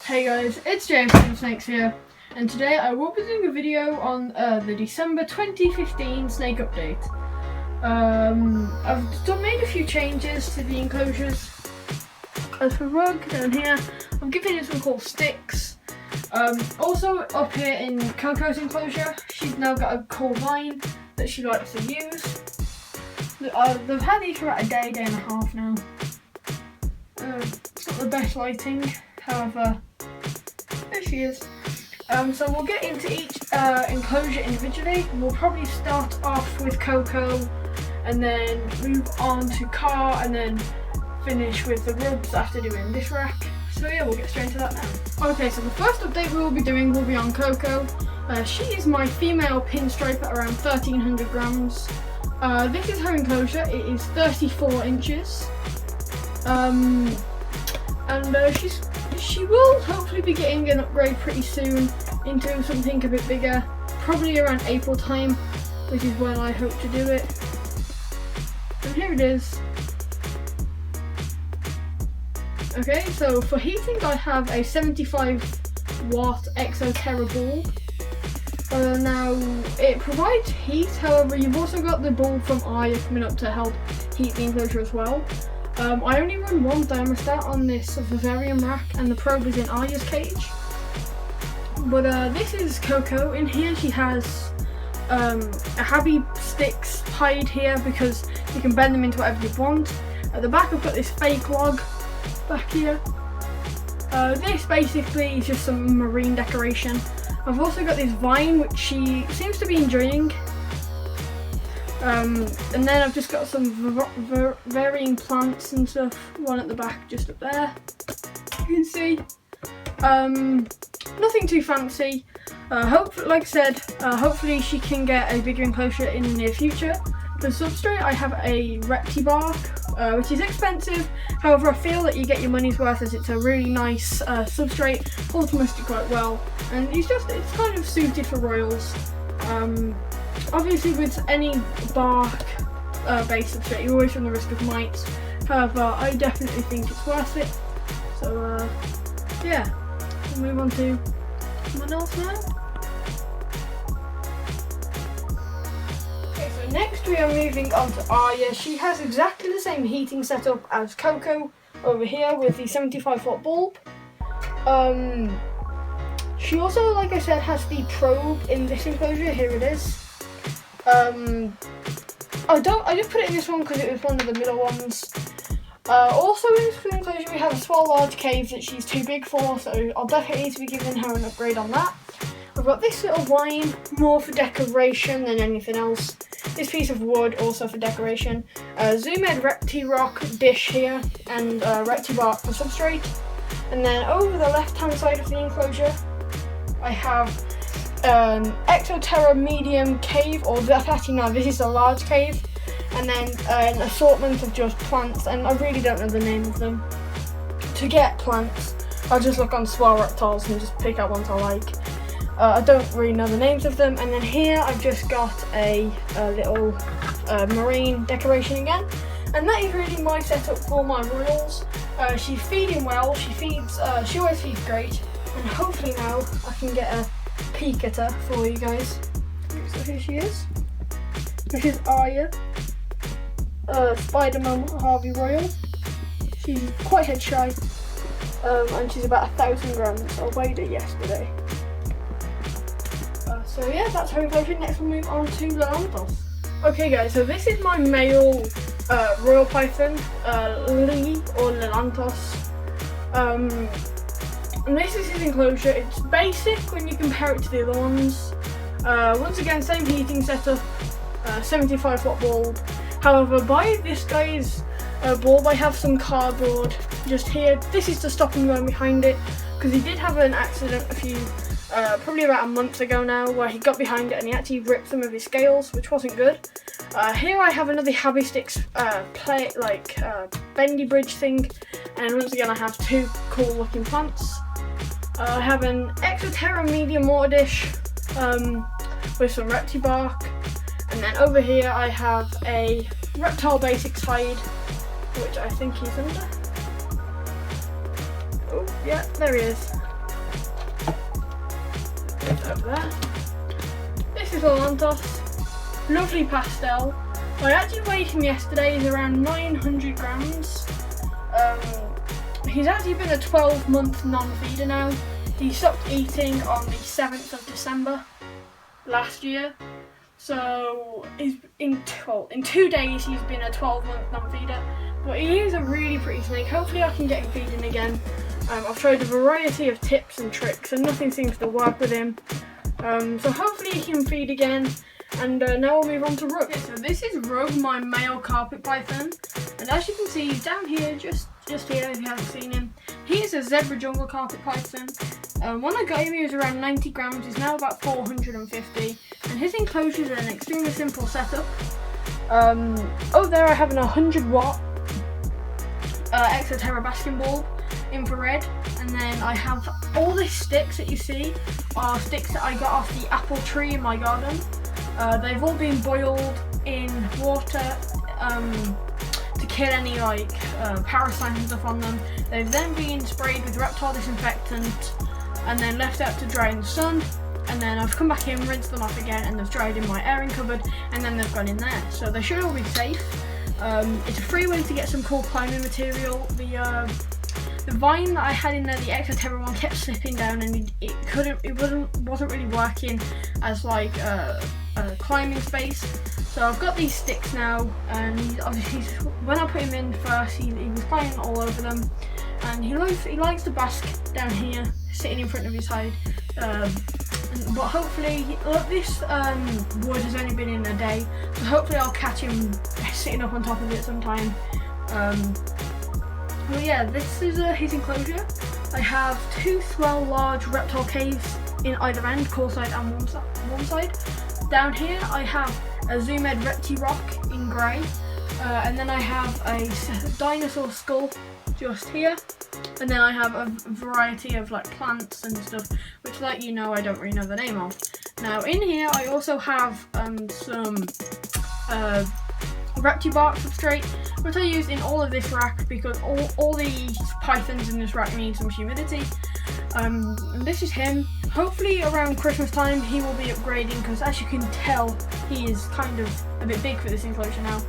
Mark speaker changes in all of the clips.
Speaker 1: Hey guys, it's JFCMsnakes here, and today I will be doing a video on the December 2015 snake update. I've made a few changes to the enclosures. As for rug down here, I'm giving it some cool sticks. Also up here in Coco's enclosure, she's now got a cool vine that she likes to use. They've had these for about a day and a half now. It's not the best lighting, however, there she is. So we'll get into each enclosure individually. We'll probably start off with Coco and then move on to Car and then finish with the rugs after doing this rack. So yeah, we'll get straight into that now. Okay, so the first update we will be doing will be on Coco. She is my female pinstripe at around 1300 grams. This is her enclosure. It is 34 inches. And she will hopefully be getting an upgrade pretty soon into something a bit bigger, probably around April time, which is when I hope to do it. And here it is. Okay, so for heating I have a 75 watt Exoterra bulb. Now it provides heat, however you've also got the bulb from Aya coming up to help heat the enclosure as well. I only run one thermostat on this vivarium rack and the probe is in Aya's cage. But this is Coco. In here she has a Happy Sticks hide here because you can bend them into whatever you want. At the back I've got this fake log back here. This basically is just some marine decoration. I've also got this vine which she seems to be enjoying. And then I've just got some varying plants and stuff, one at the back just up there, you can see. Nothing too fancy. Like I said, hopefully she can get a bigger enclosure in the near future. For substrate I have a Reptibark, which is expensive, however I feel that you get your money's worth as it's a really nice substrate, holds moisture quite well, and it's kind of suited for royals. Obviously with any bark based substrate you always run the risk of mites, however I definitely think it's worth it. So yeah, we'll move on to someone else now. Okay, so next we are moving on to Aya. She has exactly the same heating setup as Coco over here with the 75 watt bulb. She also, like I said, has the probe in this enclosure. Here it is. I just put it in this one because it was one of the middle ones. Also in this enclosure we have a small large cave that she's too big for, so I'll definitely need to be giving her an upgrade on that. I've got this little vine, more for decoration than anything else. This piece of wood, also for decoration. Zoomed Reptirock dish here, and Reptibark for substrate. And then over the left hand side of the enclosure I have Exoterra medium cave, or actually no, this is a large cave, and then an assortment of just plants, and I really don't know the name of them. To get plants I'll just look on Swell Reptiles and just pick out ones I like. I don't really know the names of them. And then here I've just got a little marine decoration again, and that is really my setup for my royals. She's feeding well, she always feeds great, and hopefully now I can get a peek at her for you guys. So here she is. This is Aya, Spider-Man Harvey Royal. She's quite head shy, and she's about 1,000 grams. I weighed her yesterday. So yeah, that's her enclosure. Next we'll move on to Lelantos. Okay guys, so this is my male Royal Python, Lee or Lelantos. And this is his enclosure. It's basic when you compare it to the other ones. Once again, same heating setup, 75 watt bulb. However, by this guy's bulb I have some cardboard just here. This is the stopping line behind it, because he did have an accident probably about a month ago now, where he got behind it and he actually ripped some of his scales, which wasn't good. Here I have another Happy Sticks bendy bridge thing, and once again I have two cool looking plants. I have an Exoterra medium mortar dish with some Reptibark, and then over here I have a Reptile Basics hide, which I think he's under. Oh yeah, there he is. over there. This is Orlantos, lovely pastel. I actually weighed him yesterday, he's around 900 grams. He's actually been a 12-month non-feeder now. He stopped eating on the 7th of December last year. So he's in 2 days he's been a 12-month non-feeder. But he is a really pretty snake. Hopefully I can get him feeding again. I've tried a variety of tips and tricks and nothing seems to work with him. So hopefully he can feed again. And now we'll move on to Rug. Okay, so this is Rug, my male carpet python. And as you can see down here, just here if you haven't seen him, he is a zebra jungle carpet python. When I got him he was around 90 grams, he's now about 450. And his enclosures are an extremely simple setup. Over there I have an 100 watt Exoterra basking bulb, infrared, and then I have all these sticks that you see are sticks that I got off the apple tree in my garden. They've all been boiled in water to kill any parasites and stuff on them. They've then been sprayed with reptile disinfectant and then left out to dry in the sun. And then I've come back in, rinsed them off again, and they've dried in my airing cupboard, and then they've gone in there. So they should all be safe. It's a free way to get some cool climbing material. The vine that I had in there, the Exoterra one, kept slipping down, and it wasn't really working as like a climbing space. So I've got these sticks now, and obviously when I put him in first, he was climbing all over them, and he likes to bask down here, sitting in front of his hide. But hopefully, this wood has only been in a day, so hopefully I'll catch him sitting up on top of it sometime. Well, yeah, this is his enclosure. I have 2 swell large reptile caves in either end, core side and one side. Down here I have a Zoomed Repti Rock in grey, and then I have a dinosaur skull just here, and then I have a variety of like plants and stuff, which, like, you know, I don't really know the name of. Now in here I also have some Reptibark substrate, which I use in all of this rack because all the pythons in this rack need some humidity. And this is him. Hopefully around Christmas time he will be upgrading, because as you can tell he is kind of a bit big for this enclosure now.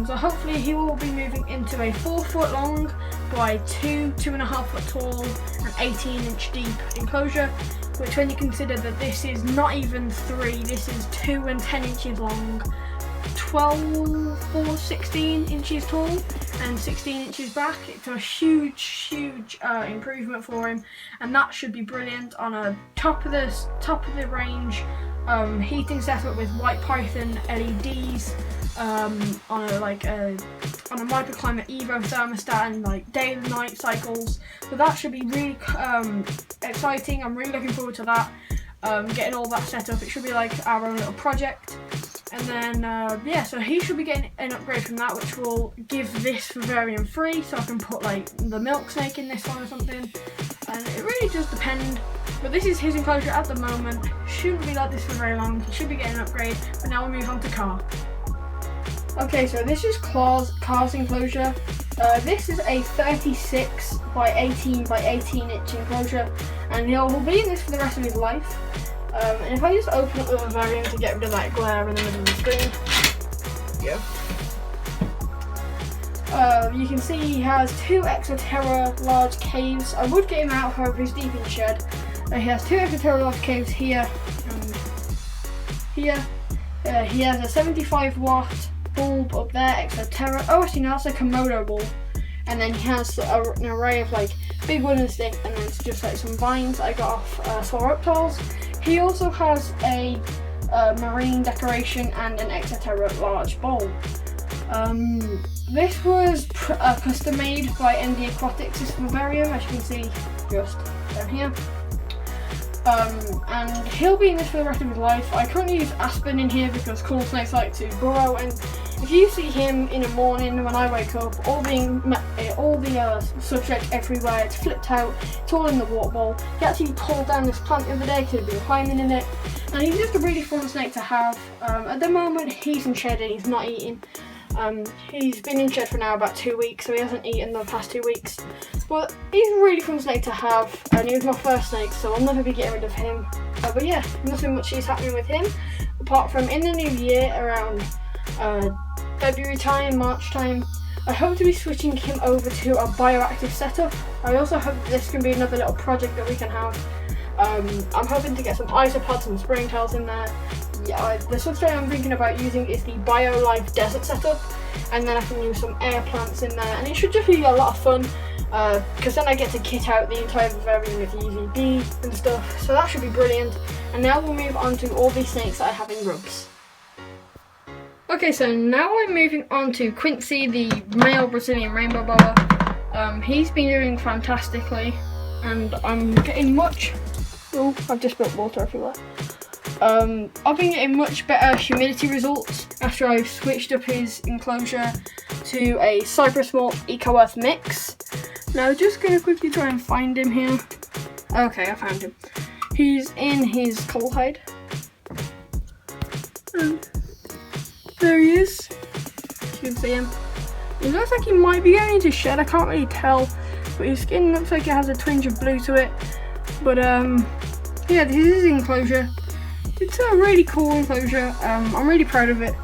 Speaker 1: So hopefully he will be moving into a 4 foot long by 2.5 foot tall and 18-inch deep enclosure, which, when you consider that this is not even 3, this is 2 and 10 inches long, 12 or 16 inches tall and 16 inches back. It's a huge improvement for him, and that should be brilliant on a top of the range heating setup with white python LEDs, on a microclimate Evo thermostat and like day and night cycles. So that should be really exciting. I'm really looking forward to that. Getting all that set up. It should be like our own little project. And then yeah, so he should be getting an upgrade from that, which will give this vivarium free, so I can put like the milk snake in this one or something. And it really does depend. But this is his enclosure at the moment. Shouldn't be like this for very long. He should be getting an upgrade. But now we'll move on to Car. Okay, so this is Car's enclosure. This is a 36 by 18 by 18 inch enclosure, and he'll be in this for the rest of his life. And if I just open up the vivarium to get rid of that glare in the middle of the screen, you can see he has 2 Exoterra large caves. I would get him out, however he's deep in the shed. He has 2 Exoterra large caves here and here. He has a 75 watt bulb up there, Exoterra. Oh, actually no, that's a Komodo bulb. And then he has an array of like big wooden stick, and then it's just like some vines I got off Swell Reptiles. He also has a marine decoration and an Exoterra large bowl. This was custom made by ND Aquatics, this vivarium, as you can see just down here. And he'll be in this for the rest of his life. I currently use Aspen in here because cool snakes like to burrow, and if you see him in the morning when I wake up, all the substrate everywhere, it's flipped out, it's all in the water bowl. He actually pulled down this plant the other day because he'd been climbing in it, and he's just a really fun snake to have. At the moment he's in shed and he's not eating. He's been in shed for now about 2 weeks, so he hasn't eaten the past 2 weeks. But he's a really fun snake to have, and he was my first snake, so I'll never be getting rid of him. But yeah, nothing much is happening with him, apart from in the new year, around February time, March time, I hope to be switching him over to a bioactive setup. I also hope this can be another little project that we can have. I'm hoping to get some isopods and springtails in there. Yeah, the substrate I'm thinking about using is the BioLife Desert setup, and then I can use some air plants in there, and it should just be a lot of fun, because then I get to kit out the entire vivarium with UVB and stuff, so that should be brilliant. And now we'll move on to all these snakes that I have in rubs. Okay, so now I'm moving on to Quincy, the male Brazilian rainbow boa. He's been doing fantastically, and I'm getting much... Oh, I've just spilled water everywhere. I've been getting much better humidity results after I've switched up his enclosure to a Cypress Malt Eco Earth mix. Now, just going to quickly try and find him here. Okay, I found him. He's in his coal hide. And there he is. You can see him. It looks like he might be going into shed, I can't really tell. But his skin looks like it has a twinge of blue to it. But yeah, this is his enclosure. It's a really cool enclosure. I'm really proud of it,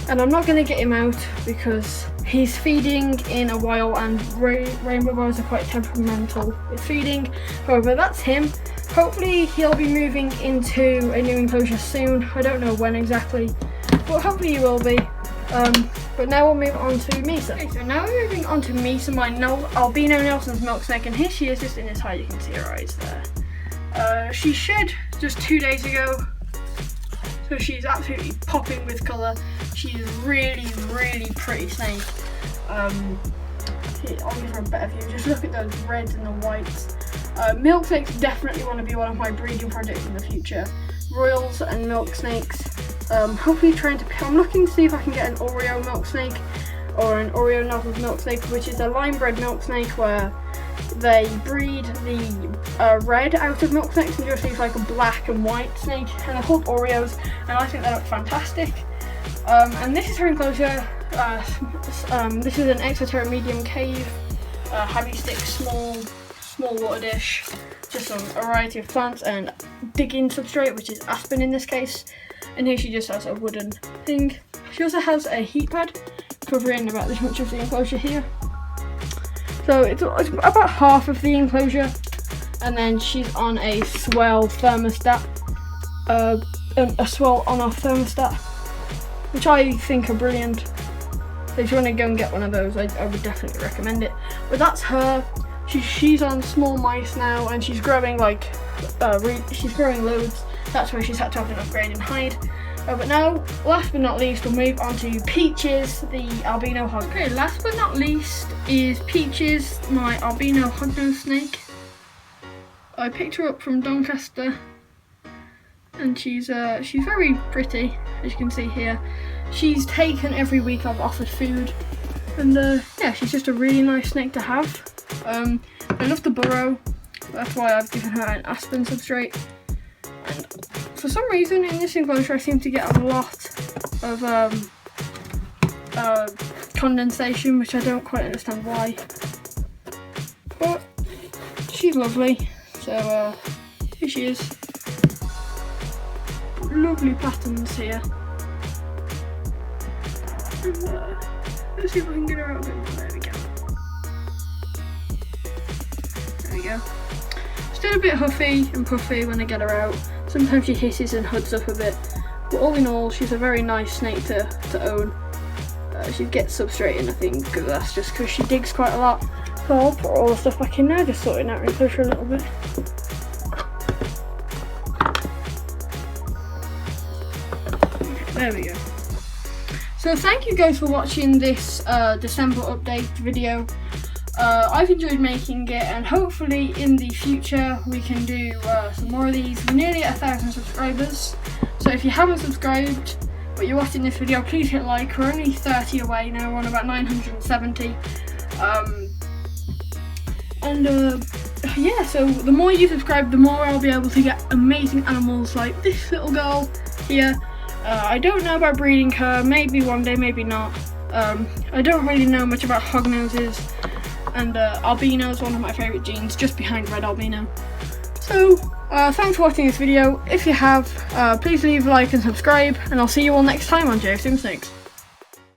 Speaker 1: and I'm not going to get him out because he's feeding in a while, and rainbow boas are quite temperamental with feeding. However, that's him. Hopefully he'll be moving into a new enclosure soon. I don't know when exactly, but hopefully he will be. But now we'll move on to Misa. Okay, so now we're moving on to Misa, my albino Nelson's milk snake, and here she is just in this hide. You can see her eyes there. She shed just 2 days ago. So she's absolutely popping with colour. She's really, really pretty snake. I'll give her a better view. Just look at those reds and the whites. Milk snakes definitely want to be one of my breeding projects in the future. Royals and milk snakes. Hopefully I'm looking to see if I can get an Oreo milk snake or an Oreo Nelson's milk snake, which is a line bred milk snake where they breed the red out of milk snakes and just leave like a black and white snake, and they're called Oreos, and I think they look fantastic. And this is her enclosure. This is an Exoterra medium cave, heavy stick, small water dish, just a variety of plants and digging substrate, which is aspen in this case. And here she just has a wooden thing. She also has a heat pad covering about this much of the enclosure here. So it's about half of the enclosure, and then she's on a swell thermostat, a swell on-off thermostat, which I think are brilliant. So if you want to go and get one of those, I would definitely recommend it. But that's her. She's on small mice now, and she's growing like she's growing loads. That's why she's had to have an upgrade in hide. But now, last but not least, we'll move on to Peaches, the albino hog. Okay, last but not least is Peaches, my albino hognose snake. I picked her up from Doncaster, and she's very pretty, as you can see here. She's taken every week I've offered food, and yeah, she's just a really nice snake to have. I love the burrow, that's why I've given her an aspen substrate. And for some reason in this enclosure I seem to get a lot of condensation, which I don't quite understand why. But she's lovely, so here she is. Lovely patterns here. And, let's see if I can get her out a bit more. There we go. There we go. Still a bit huffy and puffy when I get her out. Sometimes she hisses and hoods up a bit, but all in all, she's a very nice snake to own. She gets substrate in, I think, because that's just because she digs quite a lot. So I'll put all the stuff back in now, just sorting out her enclosure a little bit. There we go. So thank you guys for watching this December update video. I've enjoyed making it, and hopefully in the future we can do some more of these. We're nearly at 1,000 subscribers, so if you haven't subscribed but you're watching this video, please hit like. We're only 30 away now, we're on about 970. Yeah, so the more you subscribe, the more I'll be able to get amazing animals like this little girl here. I don't know about breeding her, maybe one day, maybe not. I don't really know much about hognoses, and albino is one of my favourite genes, just behind red albino. So, thanks for watching this video. If you have, please leave a like and subscribe, and I'll see you all next time on JFCMsnakes.